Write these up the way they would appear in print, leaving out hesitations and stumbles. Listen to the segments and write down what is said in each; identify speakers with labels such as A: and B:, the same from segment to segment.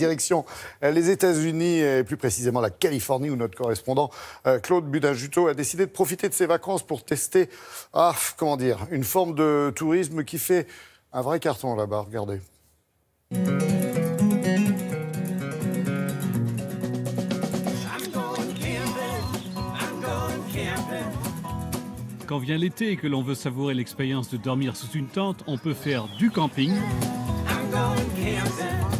A: direction les États-Unis et plus précisément la Californie où notre correspondant Claude Budin-Juteau a décidé de profiter de ses vacances pour tester, une forme de tourisme qui fait un vrai carton là-bas. Regardez.
B: Quand vient l'été et que l'on veut savourer l'expérience de dormir sous une tente, on peut faire du camping.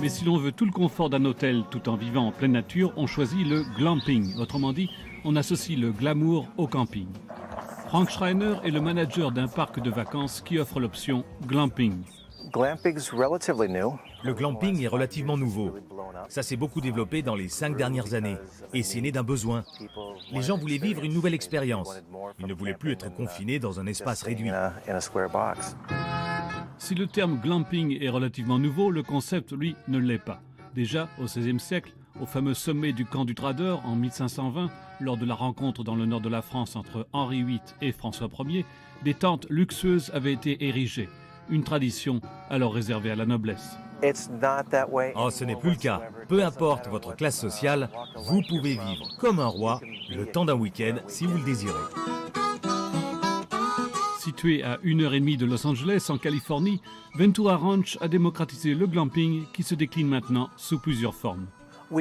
B: Mais si l'on veut tout le confort d'un hôtel tout en vivant en pleine nature, on choisit le glamping. Autrement dit, on associe le glamour au camping. Frank Schreiner est le manager d'un parc de vacances qui offre l'option glamping.
C: Le glamping est relativement nouveau. Ça s'est beaucoup développé dans les 5 dernières années et c'est né d'un besoin. Les gens voulaient vivre une nouvelle expérience. Ils ne voulaient plus être confinés dans un espace réduit.
B: Si le terme glamping est relativement nouveau, le concept, lui, ne l'est pas. Déjà, au XVIe siècle, au fameux sommet du camp du Trader en 1520, lors de la rencontre dans le nord de la France entre Henri VIII et François Ier, des tentes luxueuses avaient été érigées. Une tradition alors réservée à la noblesse.
C: Oh, ce n'est plus le cas. Peu importe votre classe sociale, vous pouvez vivre comme un roi le temps d'un week-end si vous le désirez.
B: Situé à 1h30 de Los Angeles, en Californie, Ventura Ranch a démocratisé le glamping qui se décline maintenant sous plusieurs formes.
C: On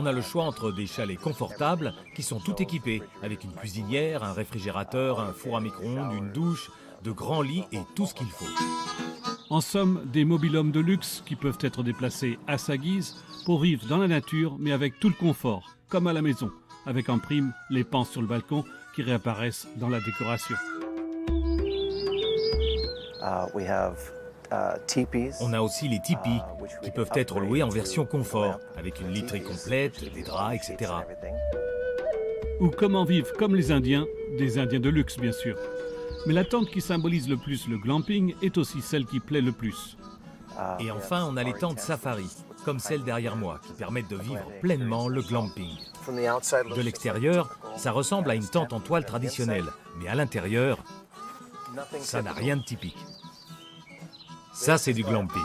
C: a le choix entre des chalets confortables qui sont tout équipés, avec une cuisinière, un réfrigérateur, un four à micro-ondes, une douche, de grands lits et tout ce qu'il faut.
B: En somme, des mobil-homes de luxe qui peuvent être déplacés à sa guise pour vivre dans la nature, mais avec tout le confort, comme à la maison, avec en prime les pans sur le balcon qui réapparaissent dans la décoration.
C: On a aussi les tipis, qui peuvent être loués en version confort, avec une literie complète, des draps, etc.
B: Ou comment vivre comme les Indiens, des Indiens de luxe bien sûr. Mais la tente qui symbolise le plus le glamping est aussi celle qui plaît le plus.
C: Et enfin, on a les tentes safari, comme celle derrière moi, qui permettent de vivre pleinement le glamping. De l'extérieur, ça ressemble à une tente en toile traditionnelle, mais à l'intérieur, ça n'a rien de typique. Ça, c'est du glamping.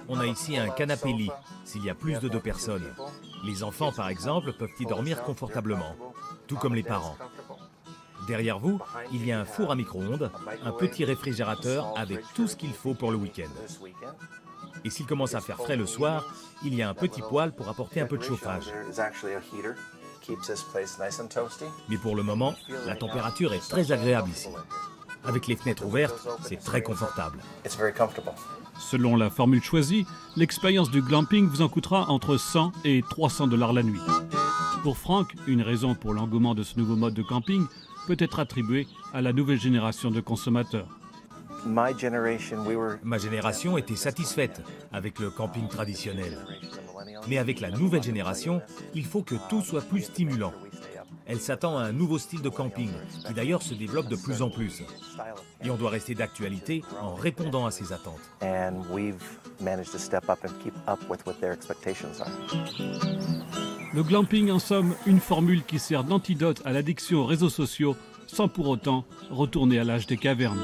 C: On a ici un canapé-lit, s'il y a plus de 2 personnes. Les enfants, par exemple, peuvent y dormir confortablement, tout comme les parents. Derrière vous, il y a un four à micro-ondes, un petit réfrigérateur avec tout ce qu'il faut pour le week-end. Et s'il commence à faire frais le soir, il y a un petit poêle pour apporter un peu de chauffage. Mais pour le moment, la température est très agréable ici. Avec les fenêtres ouvertes, c'est très confortable.
B: Selon la formule choisie, l'expérience du glamping vous en coûtera entre 100 et $300 la nuit. Pour Frank, une raison pour l'engouement de ce nouveau mode de camping peut être attribuée à la nouvelle génération de consommateurs.
C: Ma génération était satisfaite avec le camping traditionnel. Mais avec la nouvelle génération, il faut que tout soit plus stimulant. Elle s'attend à un nouveau style de camping, qui d'ailleurs se développe de plus en plus. Et on doit rester d'actualité en répondant à ces attentes.
B: Le glamping, en somme, une formule qui sert d'antidote à l'addiction aux réseaux sociaux, sans pour autant retourner à l'âge des cavernes.